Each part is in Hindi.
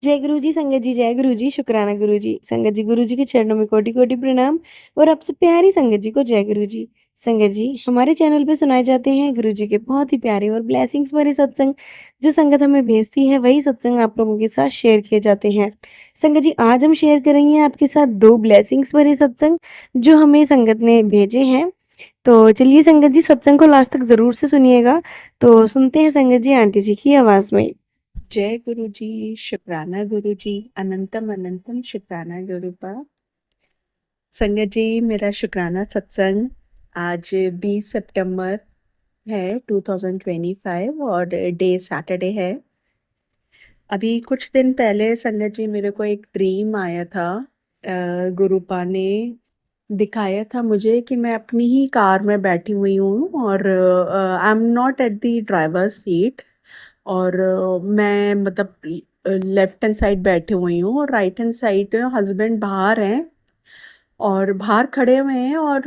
जय गुरु जी, संगत जी जय गुरु जी, शुक्राना गुरु जी। संगत जी गुरु जी के चरणों में कोटि-कोटि प्रणाम और आपसे प्यारी संगत जी को जय गुरु जी। संगत जी, हमारे चैनल पे सुनाए जाते हैं गुरु जी के बहुत ही प्यारे और ब्लेसिंग्स भरे सत्संग। जो संगत हमें भेजती है वही सत्संग आप लोगों के साथ शेयर किए जाते हैं। संगत जी, आज हम शेयर करेंगे आपके साथ 2 ब्लेसिंग्स भरे सत्संग जो हमें संगत ने भेजे हैं। तो चलिए संगत जी, सत्संग को लास्ट तक ज़रूर से सुनिएगा। तो सुनते हैं संगत जी आंटी जी की आवाज़ में। जय गुरु जी, शुक्राना गुरु जी, अनंतम अनंतम शुक्राना गुरुपा। संगत जी, मेरा शुक्राना सत्संग आज 20 सितंबर है 2025 और डे सैटरडे है। अभी कुछ दिन पहले संगत जी मेरे को एक ड्रीम आया था। गुरुपा ने दिखाया था मुझे कि मैं अपनी ही कार में बैठी हुई हूँ और I am not at the driver seat और मैं मतलब लेफ्ट हैंड साइड बैठी हुई हूँ और राइट हैंड साइड हस्बैंड बाहर हैं और बाहर खड़े हुए हैं और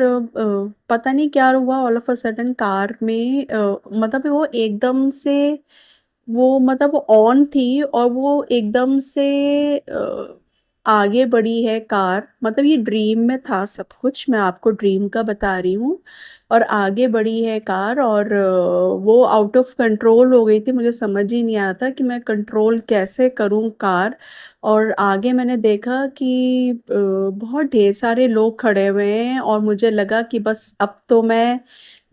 पता नहीं क्या हुआ all of a sudden car में मतलब वो एकदम से वो मतलब ऑन थी और वो एकदम से आगे बढ़ी है कार। मतलब ये ड्रीम में था सब कुछ, मैं आपको ड्रीम का बता रही हूँ। और आगे बढ़ी है कार और वो आउट ऑफ कंट्रोल हो गई थी। मुझे समझ ही नहीं आ रहा था कि मैं कंट्रोल कैसे करूँ कार। और आगे मैंने देखा कि बहुत ढेर सारे लोग खड़े हुए हैं और मुझे लगा कि बस अब तो मैं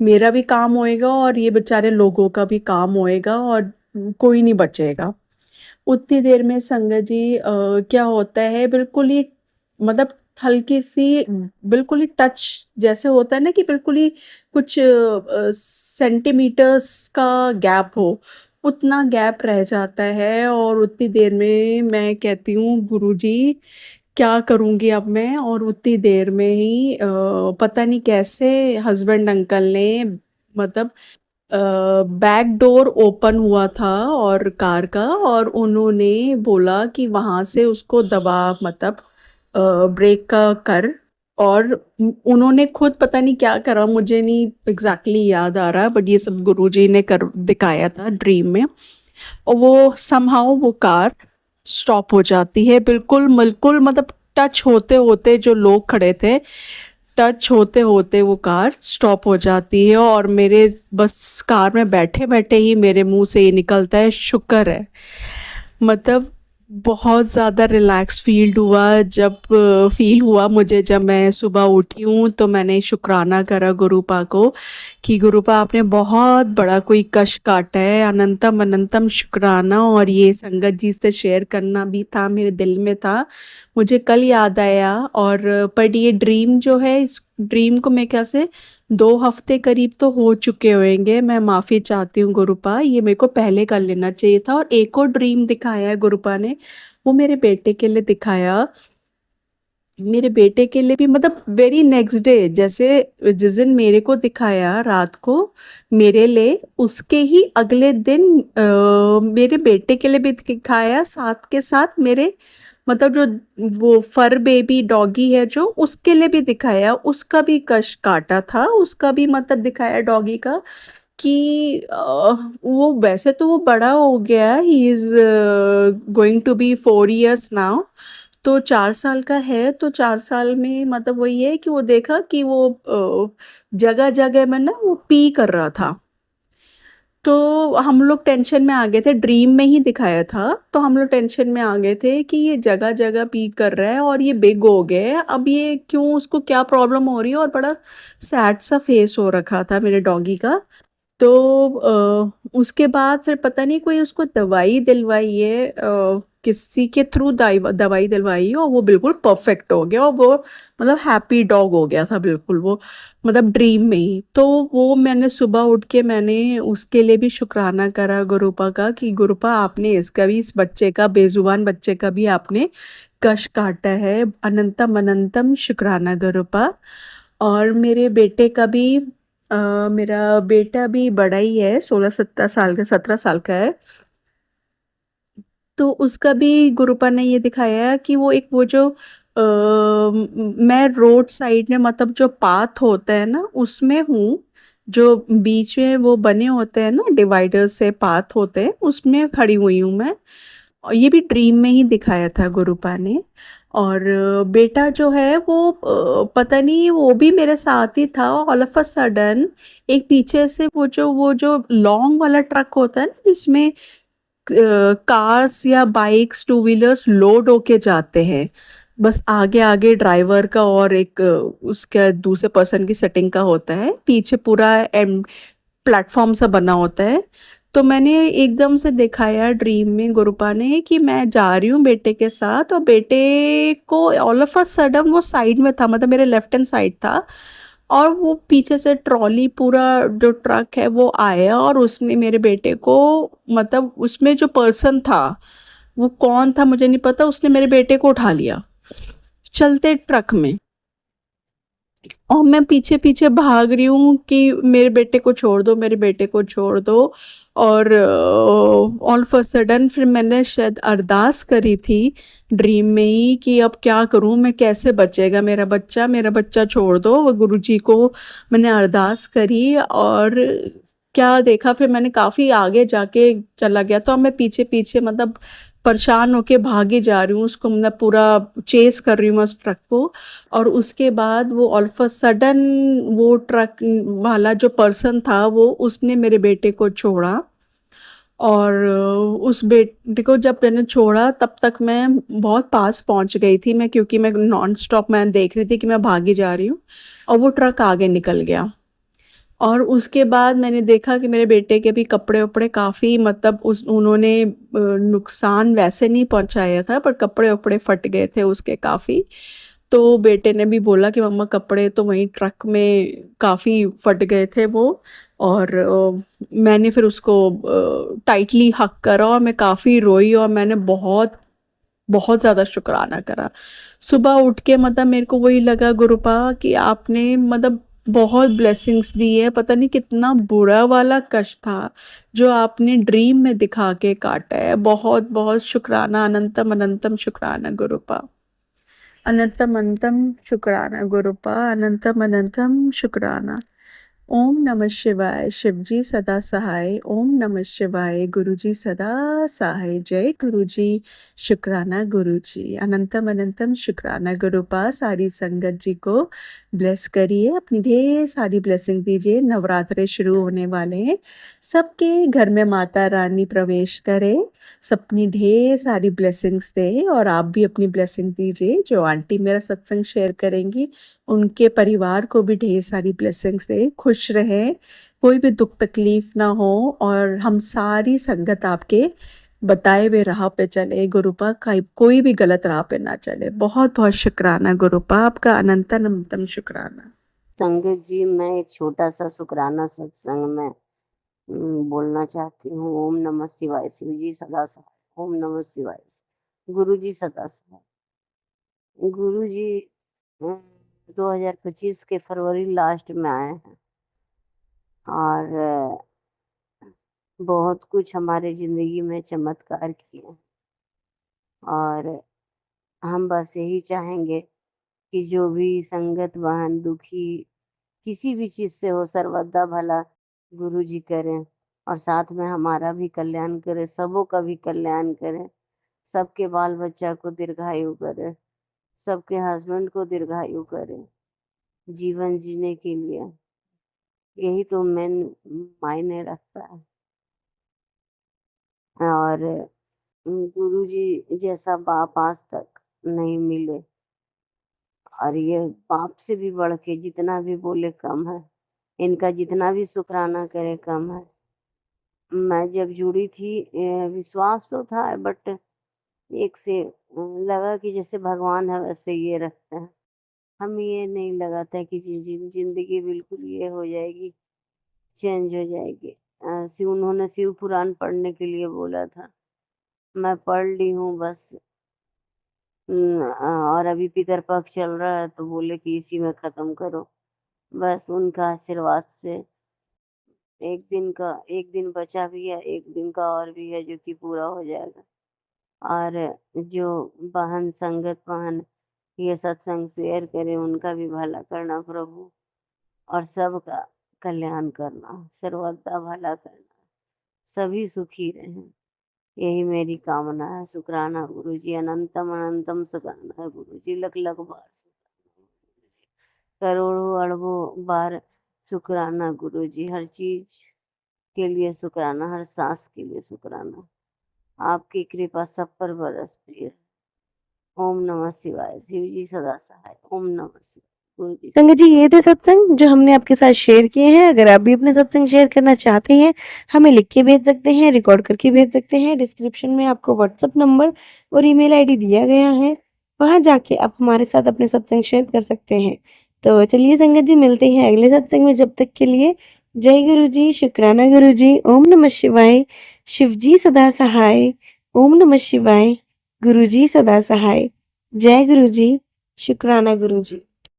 मेरा भी काम होएगा और ये बेचारे लोगों का भी काम होएगा और कोई नहीं बचेगा। उतनी देर में संगत जी क्या होता है बिल्कुल ही मतलब हल्की सी बिल्कुल ही टच जैसे होता है ना कि बिल्कुल ही कुछ सेंटीमीटर्स का गैप हो, उतना गैप रह जाता है। और उतनी देर में मैं कहती हूँ गुरुजी क्या करूँगी अब मैं। और उतनी देर में ही पता नहीं कैसे हस्बैंड अंकल ने मतलब बैक डोर ओपन हुआ था और कार का और उन्होंने बोला कि वहां से उसको दबा मतलब ब्रेक का कर। और उन्होंने खुद पता नहीं क्या करा, मुझे नहीं एग्जैक्टली याद आ रहा, बट ये सब गुरुजी ने कर दिखाया था ड्रीम में। और वो समहाउ वो कार स्टॉप हो जाती है बिल्कुल बिल्कुल मतलब टच होते होते जो लोग खड़े थे, टच होते होते वो कार स्टॉप हो जाती है। और मेरे बस कार में बैठे बैठे ही मेरे मुंह से ये निकलता है शुक्र है। मतलब बहुत ज़्यादा रिलैक्स फील हुआ मुझे जब मैं सुबह उठी हूँ तो मैंने शुक्राना करा गुरुपा को कि गुरुपा आपने बहुत बड़ा कोई कष्ट काटा है, अनंतम अनंतम शुक्राना। और ये संगत जी से शेयर करना भी था, मेरे दिल में था, मुझे कल याद आया। और पर ये ड्रीम जो है इस ड्रीम को मैं कैसे 2 हफ्ते करीब तो हो चुके होंगे। मैं माफ़ी चाहती हूँ गुरुपा, ये मेरे को पहले कर लेना चाहिए था। और एक और ड्रीम दिखाया है गुरुपा ने, वो मेरे बेटे के लिए दिखाया। मेरे बेटे के लिए भी मतलब वेरी नेक्स्ट डे, जैसे जिस दिन मेरे को दिखाया रात को मेरे लिए, उसके ही अगले दिन मेरे बेटे के लिए भी दिखाया, साथ के साथ मेरे मतलब जो वो फर बेबी डॉगी है जो उसके लिए भी दिखाया, उसका भी कष्ट काटा था, उसका भी मतलब दिखाया डॉगी का कि वो वैसे तो वो बड़ा हो गया, he is going to be 4 years now. तो 4 साल का है, तो 4 साल में मतलब वही है कि वो देखा कि वो जगह जगह में ना वो पी कर रहा था। तो हम लोग टेंशन में आ गए थे, ड्रीम में ही दिखाया था, तो हम लोग टेंशन में आ गए थे कि ये जगह जगह पी कर रहा है और ये बिग हो गया है, अब ये क्यों, उसको क्या प्रॉब्लम हो रही है। और बड़ा सैड सा फेस हो रखा था मेरे डॉगी का। तो उसके बाद फिर पता नहीं कोई उसको दवाई दिलवाई है, किसी के थ्रू दवाई दिलवाई है और वो बिल्कुल परफेक्ट हो गया और वो मतलब हैप्पी डॉग हो गया था बिल्कुल वो, मतलब ड्रीम में ही। तो वो मैंने सुबह उठ के मैंने उसके लिए भी शुक्राना करा गुरुपा का कि गुरुपा आपने इसका भी, इस बच्चे का, बेजुबान बच्चे का भी आपने कष्ट काटा है, अनंतम अनंतम शुक्राना गुरुपा। और मेरे बेटे का भी मेरा बेटा भी बड़ा ही है, 16-17 साल का, 17 साल का है। तो उसका भी गुरुपा ने ये दिखाया कि वो एक वो जो मैं रोड साइड में मतलब जो पाथ होता है ना उसमें हूँ, जो बीच में वो बने होते हैं ना डिवाइडर से पाथ होते हैं, उसमें खड़ी हुई हूँ मैं। और ये भी ड्रीम में ही दिखाया था गुरुपा ने। और बेटा जो है वो पता नहीं वो भी मेरे साथ ही था, ऑल ऑफ अ सडन एक पीछे से वो जो लॉन्ग वाला ट्रक होता है ना जिसमें कार्स या बाइक्स टू व्हीलर्स लोड होके जाते हैं, बस आगे आगे ड्राइवर का और एक उसका दूसरे पर्सन की सेटिंग का होता है, पीछे पूरा प्लेटफॉर्म सा बना होता है। तो मैंने एकदम से दिखाया ड्रीम में गुरुपा ने कि मैं जा रही हूँ बेटे के साथ, और बेटे को ऑल ऑफ अ सडन वो साइड में था, मतलब मेरे लेफ्ट हैंड साइड था, और वो पीछे से ट्रॉली पूरा जो ट्रक है वो आया और उसने मेरे बेटे को, मतलब उसमें जो पर्सन था वो कौन था मुझे नहीं पता, उसने मेरे बेटे को उठा लिया चलते ट्रक में। और मैं पीछे पीछे भाग रही हूँ कि मेरे बेटे को छोड़ दो, मेरे बेटे को छोड़ दो। और ऑल ऑफ अ सडन फिर मैंने शायद अरदास करी थी ड्रीम में ही कि अब क्या करूँ मैं, कैसे बचेगा मेरा बच्चा छोड़ दो, वो गुरुजी को मैंने अरदास करी। और क्या देखा फिर मैंने, काफ़ी आगे जाके चला गया, तो अब मैं पीछे पीछे मतलब परेशान होके भागे जा रही हूँ उसको, मतलब पूरा चेस कर रही हूँ मैं उस ट्रक को। और उसके बाद वो ऑल ऑफ अ सडन वो ट्रक वाला जो पर्सन था वो उसने मेरे बेटे को छोड़ा। और उस बेटे को जब मैंने छोड़ा तब तक मैं बहुत पास पहुंच गई थी मैं, क्योंकि मैं नॉन स्टॉप मैं देख रही थी कि मैं भागी जा रही हूँ, और वो ट्रक आगे निकल गया। और उसके बाद मैंने देखा कि मेरे बेटे के भी कपड़े वपड़े काफ़ी, मतलब उस उन्होंने नुकसान वैसे नहीं पहुंचाया था पर कपड़े वपड़े फट गए थे उसके काफ़ी। तो बेटे ने भी बोला कि मम्मा कपड़े तो वहीं ट्रक में काफ़ी फट गए थे वो। और मैंने फिर उसको टाइटली हक करा और मैं काफ़ी रोई, और मैंने बहुत बहुत ज़्यादा शुक्राना करा। सुबह उठ के मतलब मेरे को वही लगा गुरुपा कि आपने मतलब बहुत ब्लेसिंग्स दी है, पता नहीं कितना बुरा वाला कष्ट था जो आपने ड्रीम में दिखा के काटा है। बहुत बहुत शुक्राना, अनंतम अनंतम शुक्राना गुरुपा, अनंतम अनंतम शुक्राना गुरुपा, अनंतम अनंतम शुक्राना। ओम नमः शिवाय, शिवजी सदा सहाय। ओम नमः शिवाय, गुरुजी सदा सहाय। जय गुरुजी, शुक्राना गुरुजी, अनंतम अनंतम शुक्राना गुरुपा। सारी संगत जी को ब्लेस करिए, अपनी ढेर सारी ब्लेसिंग दीजिए। नवरात्रे शुरू होने वाले हैं, सबके घर में माता रानी प्रवेश करे, सबनी ढेर सारी ब्लेसिंग्स दे, और आप भी अपनी ब्लेसिंग दीजिए। जो आंटी मेरा सत्संग शेयर करेंगी उनके परिवार को भी ढेर सारी ब्लेसिंग्स दे, खुश रहें, कोई भी दुख तकलीफ ना हो, और हम सारी संगत आपके बताए हुए राह पे चले गुरुपा, कोई भी गलत राह पे ना चले। बहुत बहुत शुक्राना गुरुपा, आपका अनंत अनंतम शुक्राना। संगत जी, मैं एक छोटा सा शुक्राना सत्संग में बोलना चाहती हूँ। ओम नमः शिवाय, शिव जी सदा सहाय। ओम नमः शिवाय, गुरु जी सदा सहाय। गुरु जी 2025 के फरवरी लास्ट में आए हैं, और बहुत कुछ हमारे जिंदगी में चमत्कार किए हैं। और हम बस यही चाहेंगे कि जो भी संगत वाहन दुखी किसी भी चीज से हो, सर्वदा भला गुरु जी करें, और साथ में हमारा भी कल्याण करें, सबों का भी कल्याण करें, सबके बाल बच्चा को दीर्घायु करे, सबके हस्बैंड को दीर्घायु करे जीवन जीने के लिए। यही तो मेन मायने रखता है। और गुरु जी जैसा बाप आज तक नहीं मिले, और ये बाप से भी बढ़ के जितना भी बोले कम है, इनका जितना भी शुक्राना करे कम है। मैं जब जुड़ी थी विश्वास तो था, बट एक से लगा कि जैसे भगवान है वैसे ये रखते हैं। हम ये नहीं लगा था कि जिंदगी बिल्कुल ये हो जाएगी, चेंज हो जाएगी। शिव उन्होंने शिव पुराण पढ़ने के लिए बोला था, मैं पढ़ ली हूँ बस। और अभी पितर पक्ष चल रहा है तो बोले कि इसी में खत्म करो। बस उनका आशीर्वाद से एक दिन बचा भी है, एक दिन का और भी है जो कि पूरा हो जाएगा। और जो बहन संगत बहन ये सत्संग शेयर करें उनका भी भला करना प्रभु, और सबका कल्याण करना, सर्वदा भला करना, सभी सुखी रहें। यही मेरी कामना है। शुक्राना गुरुजी, अनंतम अनंतम शुक्राना गुरुजी, लख लख बार करोड़ों अरबों बार शुक्राना गुरुजी। हर चीज के लिए शुक्राना, हर सांस के लिए शुक्राना। आपकी कृपा सब पर बरसती है। ओम नमः शिवाय। शिव जी सदा सहाय। ओम नमः शिवाय। गुरु जी संगत जी, ये थे सत्संग जो हमने आपके साथ शेयर किए हैं। अगर आप भी अपने सत्संग शेयर करना चाहते हैं, हमें लिख के भेज सकते हैं, रिकॉर्ड करके भेज सकते हैं। डिस्क्रिप्शन में आपको व्हाट्सएप नंबर और ईमेल आईडी दिया गया है, वहां जाके आप हमारे साथ अपने सत्संग शेयर कर सकते हैं। तो चलिए संगत जी, मिलते हैं अगले सत्संग में। जब तक के लिए जय गुरु जी, शुक्राना गुरु जी, ओम नमः शिवाय। शिव जी सदा सहाय। ओम नमः शिवाय। गुरु जी सदा सहाय। जय गुरु जी, शुक्राना गुरु जी।